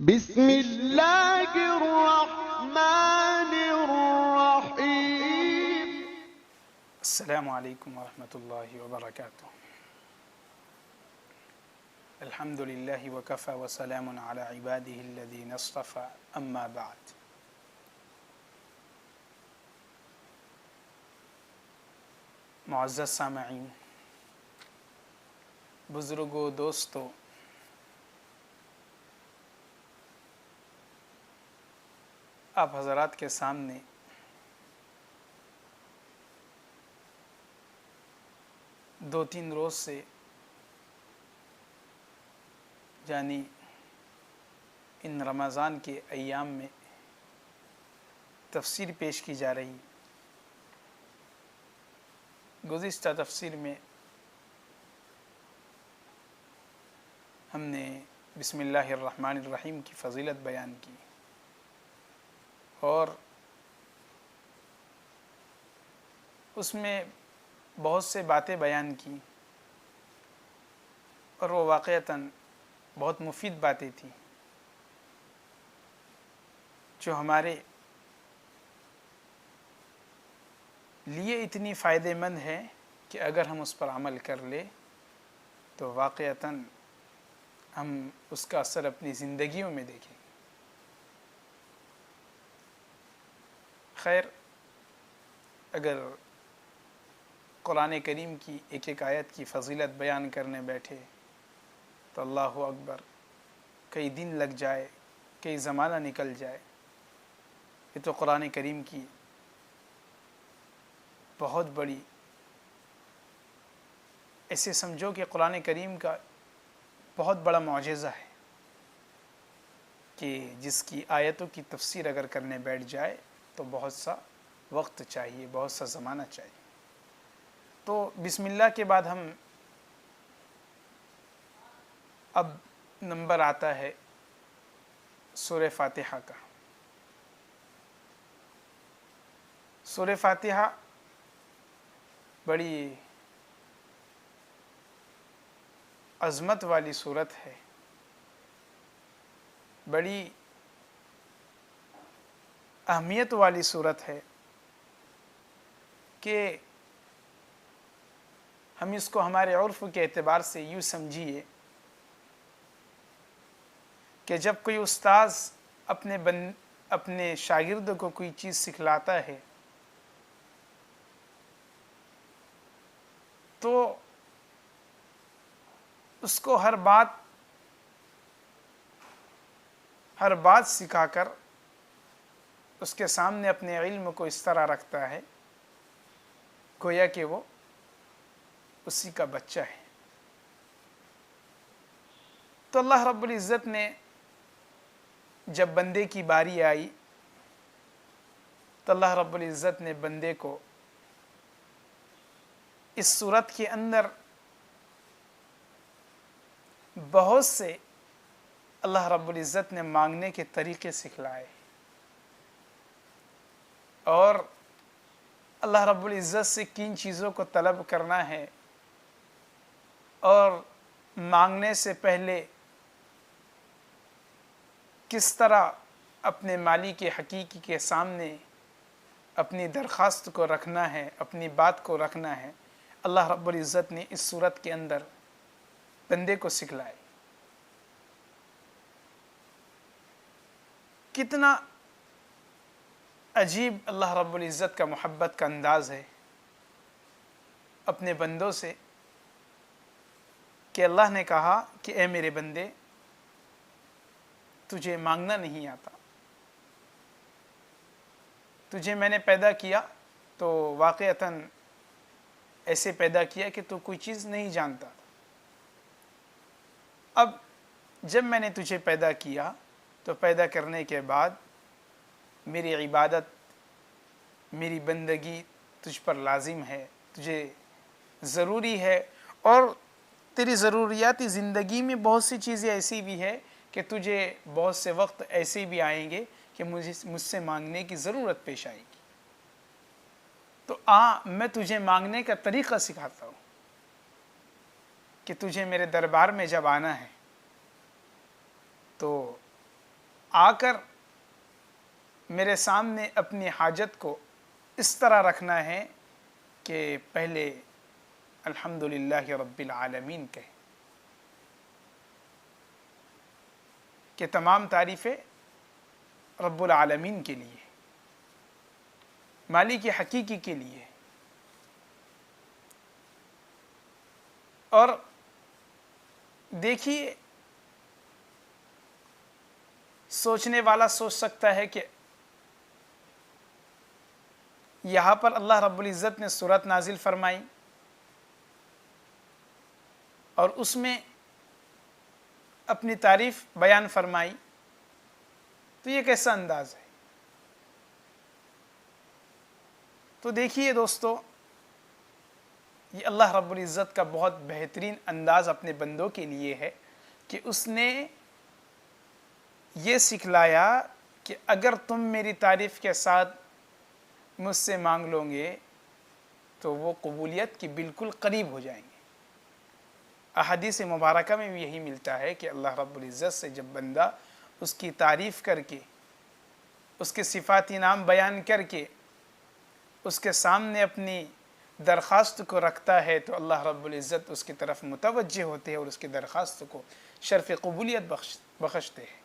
بسم اللہ الرحمن الرحیم۔ السلام علیکم ورحمۃ اللہ وبرکاتہ۔ الحمد للہ وکفی وسلام علی عبادہ الذین اصطفی، اما بعد۔ معزز سامعین، بزرگوں، دوستوں، آپ حضرات کے سامنے دو تین روز سے یعنی ان رمضان کے ایام میں تفسیر پیش کی جا رہی۔ گزشتہ تفسیر میں ہم نے بسم اللہ الرحمن الرحیم کی فضیلت بیان کی اور اس میں بہت سے باتیں بیان کی، اور وہ واقعتاً بہت مفید باتیں تھیں جو ہمارے لیے اتنی فائدہ مند ہے کہ اگر ہم اس پر عمل کر لیں تو واقعتاً ہم اس کا اثر اپنی زندگیوں میں دیکھیں۔ خیر، اگر قرآن کریم کی ایک ایک آیت کی فضیلت بیان کرنے بیٹھے تو اللہ اکبر، کئی دن لگ جائے، کئی زمانہ نکل جائے۔ یہ تو قرآن کریم کی بہت بڑی، ایسے سمجھو کہ قرآن کریم کا بہت بڑا معجزہ ہے کہ جس کی آیتوں کی تفسیر اگر کرنے بیٹھ جائے تو بہت سا وقت چاہیے، بہت سا زمانہ چاہیے۔ تو بسم اللہ کے بعد ہم اب نمبر آتا ہے سورہ فاتحہ کا۔ سورہ فاتحہ بڑی عظمت والی سورت ہے، بڑی اہمیت والی سورت ہے کہ ہم اس کو ہمارے عرف کے اعتبار سے یوں سمجھیے کہ جب کوئی استاذ اپنے شاگرد کو کوئی چیز سکھلاتا ہے تو اس کو ہر بات سکھا کر اس کے سامنے اپنے علم کو اس طرح رکھتا ہے گویا کہ وہ اسی کا بچہ ہے۔ تو اللہ رب العزت نے جب بندے کی باری آئی تو اللہ رب العزت نے بندے کو اس صورت کے اندر بہت سے اللہ رب العزت نے مانگنے کے طریقے سکھلائے، اور اللہ رب العزت سے کن چیزوں کو طلب کرنا ہے اور مانگنے سے پہلے کس طرح اپنے مالک حقیقی کے سامنے اپنی درخواست کو رکھنا ہے، اپنی بات کو رکھنا ہے، اللہ رب العزت نے اس صورت کے اندر بندے کو سکھلائے۔ کتنا عجیب اللہ رب العزت کا محبت کا انداز ہے اپنے بندوں سے کہ اللہ نے کہا کہ اے میرے بندے، تجھے مانگنا نہیں آتا، تجھے میں نے پیدا کیا تو واقعتاً ایسے پیدا کیا کہ تو کوئی چیز نہیں جانتا۔ اب جب میں نے تجھے پیدا کیا تو پیدا کرنے کے بعد میری عبادت، میری بندگی تجھ پر لازم ہے، تجھے ضروری ہے، اور تیری ضروریاتی زندگی میں بہت سی چیزیں ایسی بھی ہے کہ تجھے بہت سے وقت ایسے بھی آئیں گے کہ مجھ سے مانگنے کی ضرورت پیش آئے گی۔ تو میں تجھے مانگنے کا طریقہ سکھاتا ہوں کہ تجھے میرے دربار میں جب آنا ہے تو آ کر میرے سامنے اپنی حاجت کو اس طرح رکھنا ہے کہ پہلے الحمدللہ رب العالمین کہے کہ تمام تعریفیں رب العالمین کے لیے، مالک حقیقی کے لیے. اور دیکھیے، سوچنے والا سوچ سکتا ہے کہ یہاں پر اللہ رب العزت نے سورت نازل فرمائی اور اس میں اپنی تعریف بیان فرمائی، تو یہ کیسا انداز ہے؟ تو دیکھیے دوستو، یہ اللہ رب العزت کا بہت بہترین انداز اپنے بندوں کے لیے ہے کہ اس نے یہ سکھلایا کہ اگر تم میری تعریف کے ساتھ مجھ سے مانگ لو گے تو وہ قبولیت کی بالکل قریب ہو جائیں گے. احادیث مبارکہ میں بھی یہی ملتا ہے کہ اللہ رب العزت سے جب بندہ اس کی تعریف کر کے، اس کے صفاتی نام بیان کر کے اس کے سامنے اپنی درخواست کو رکھتا ہے تو اللہ رب العزت اس کی طرف متوجہ ہوتے ہیں اور اس کی درخواست کو شرف قبولیت بخشتے ہیں.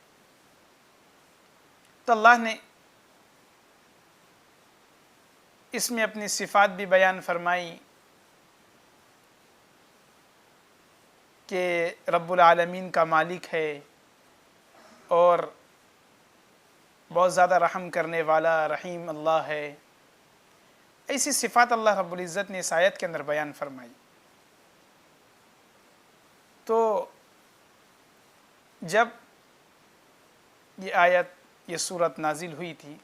تو اللہ نے اس میں اپنی صفات بھی بیان فرمائی کہ رب العالمین کا مالک ہے اور بہت زیادہ رحم کرنے والا رحیم اللہ ہے. ایسی صفات اللہ رب العزت نے اس آیت کے اندر بیان فرمائی. تو جب یہ آیت، یہ سورت نازل ہوئی تھی،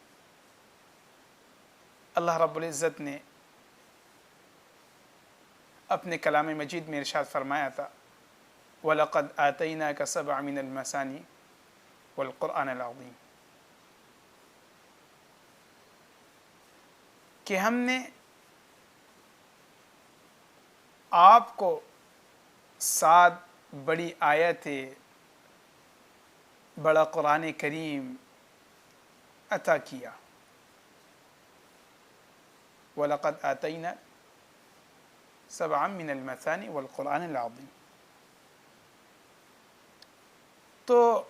اللہ رب العزت نے اپنے کلام مجید میں ارشاد فرمایا تھا وَلَقَدْ آتَيْنَاكَ سَبْعًا مِنَ الْمَثَانِي وَالْقُرْآنَ الْعَظِيمِ، کہ ہم نے آپ کو 7 بڑی آیتیں، بڑا قرآن کریم عطا کیا. وَلَقَدْ آتَيْنَا سَبْعًا مِنَ الْمَثَانِي وَالْقُرْآنِ الْعَظِيمِ. تو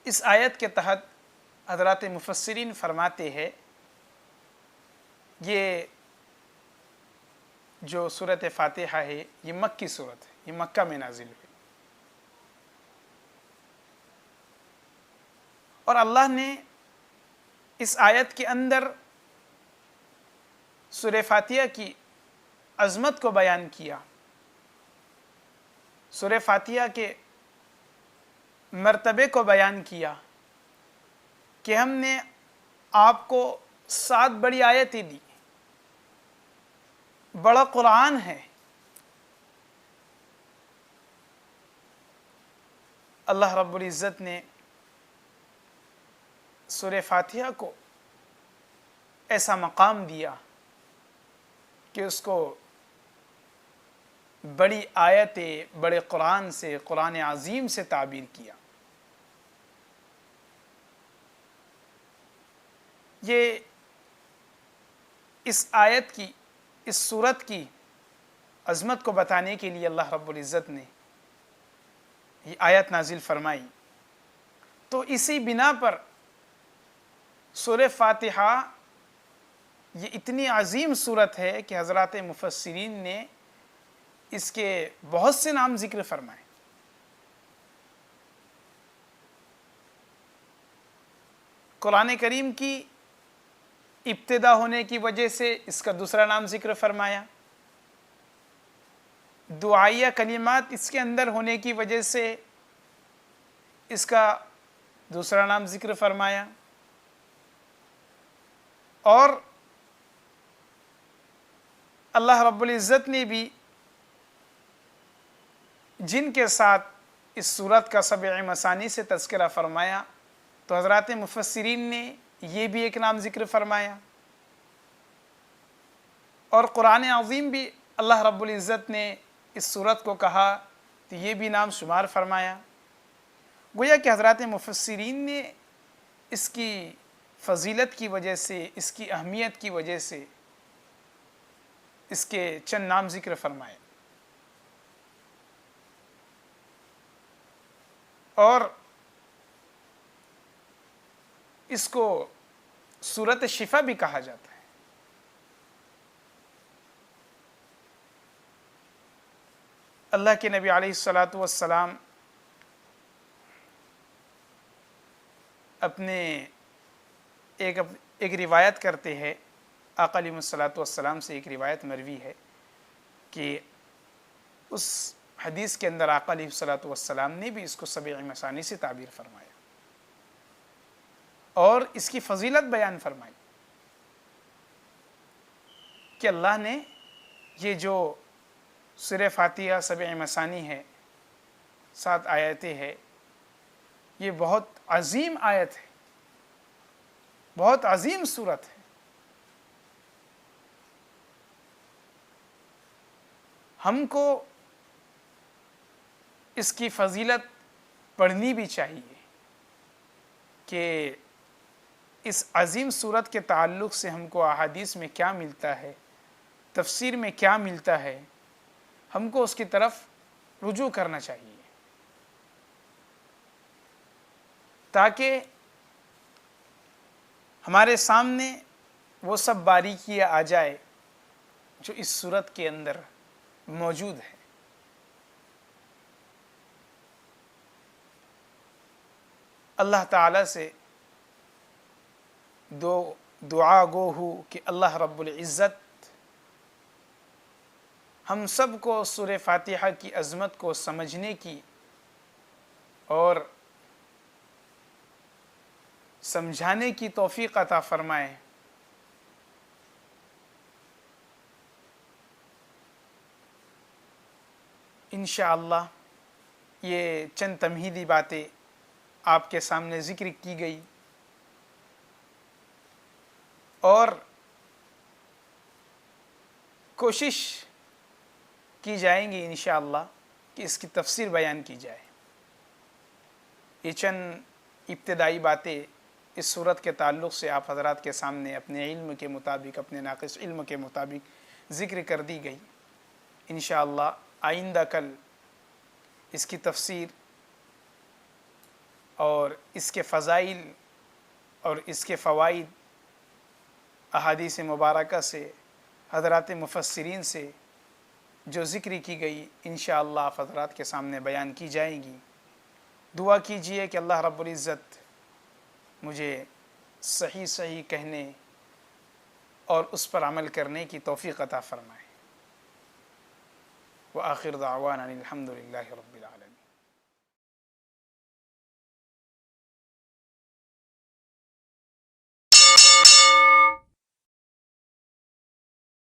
اس آیت کے تحت حضرات مفسرین فرماتے ہیں یہ جو سورت فاتحہ ہے یہ مکی سورت ہے، یہ مکہ میں نازل ہوئی، اور اللہ نے اس آیت کے اندر سورہ فاتحہ کی عظمت کو بیان کیا، سورہ فاتحہ کے مرتبے کو بیان کیا کہ ہم نے آپ کو 7 بڑی آیتیں دی، بڑا قرآن ہے. اللہ رب العزت نے سورہ فاتحہ کو ایسا مقام دیا کہ اس کو بڑی آیتیں، بڑے قرآن سے، قرآن عظیم سے تعبیر کیا. یہ اس آیت کی، اس سورت کی عظمت کو بتانے کے لیے اللہ رب العزت نے یہ آیت نازل فرمائی. تو اسی بنا پر سورہ فاتحہ یہ اتنی عظیم سورت ہے کہ حضرات مفسرین نے اس کے بہت سے نام ذکر فرمائے. قرآن کریم کی ابتدا ہونے کی وجہ سے اس کا دوسرا نام ذکر فرمایا، دعائیہ کلمات اس کے اندر ہونے کی وجہ سے اس کا دوسرا نام ذکر فرمایا، اور اللہ رب العزت نے بھی جن کے ساتھ اس سورت کا 7 مثانی سے تذکرہ فرمایا تو حضرات مفسرین نے یہ بھی ایک نام ذکر فرمایا، اور قرآن عظیم بھی اللہ رب العزت نے اس سورت کو کہا تو یہ بھی نام شمار فرمایا. گویا کہ حضرات مفسرین نے اس کی فضیلت کی وجہ سے، اس کی اہمیت کی وجہ سے اس کے چند نام ذکر فرمائے، اور اس کو سورۃ شفا بھی کہا جاتا ہے۔ اللہ کے نبی علیہ الصلاۃ والسلام اپنے ایک روایت کرتے ہیں، آقا علیہ الصلاۃ والسلام سے ایک روایت مروی ہے کہ اس حدیث کے اندر آقا علیہ الصلاۃ والسلام نے بھی اس کو سبع مثانی سے تعبیر فرمایا اور اس کی فضیلت بیان فرمائی کہ اللہ نے یہ جو سورہ فاتحہ سبع مثانی ہے، 7 آیتیں ہے، یہ بہت عظیم آیت ہے، بہت عظیم صورت ہے۔ ہم کو اس کی فضیلت پڑھنی بھی چاہیے کہ اس عظیم صورت کے تعلق سے ہم کو احادیث میں کیا ملتا ہے، تفسیر میں کیا ملتا ہے، ہم کو اس کی طرف رجوع کرنا چاہیے تاکہ ہمارے سامنے وہ سب باریکیاں آ جائے جو اس صورت کے اندر موجود ہے۔ اللہ تعالیٰ سے دعا گو ہو کہ اللہ رب العزت ہم سب کو سورہ فاتحہ کی عظمت کو سمجھنے کی اور سمجھانے کی توفیق عطا فرمائے۔ انشاءاللہ یہ چند تمہیدی باتیں آپ کے سامنے ذکر کی گئی اور کوشش کی جائیں گی انشاءاللہ کہ اس کی تفسیر بیان کی جائے۔ یہ چند ابتدائی باتیں اس صورت کے تعلق سے آپ حضرات کے سامنے اپنے علم کے مطابق، اپنے ناقص علم کے مطابق ذکر کر دی گئی۔ انشاءاللہ آئندہ کل اس کی تفسیر اور اس کے فضائل اور اس کے فوائد احادیث مبارکہ سے، حضرات مفسرین سے جو ذکر کی گئی، انشاءاللہ آپ حضرات کے سامنے بیان کی جائیں گی۔ دعا کیجئے کہ اللہ رب العزت مجھے صحیح کہنے اور اس پر عمل کرنے کی توفیق عطا فرمائے۔ وآخر دعوانا الحمد للہ رب العالمین۔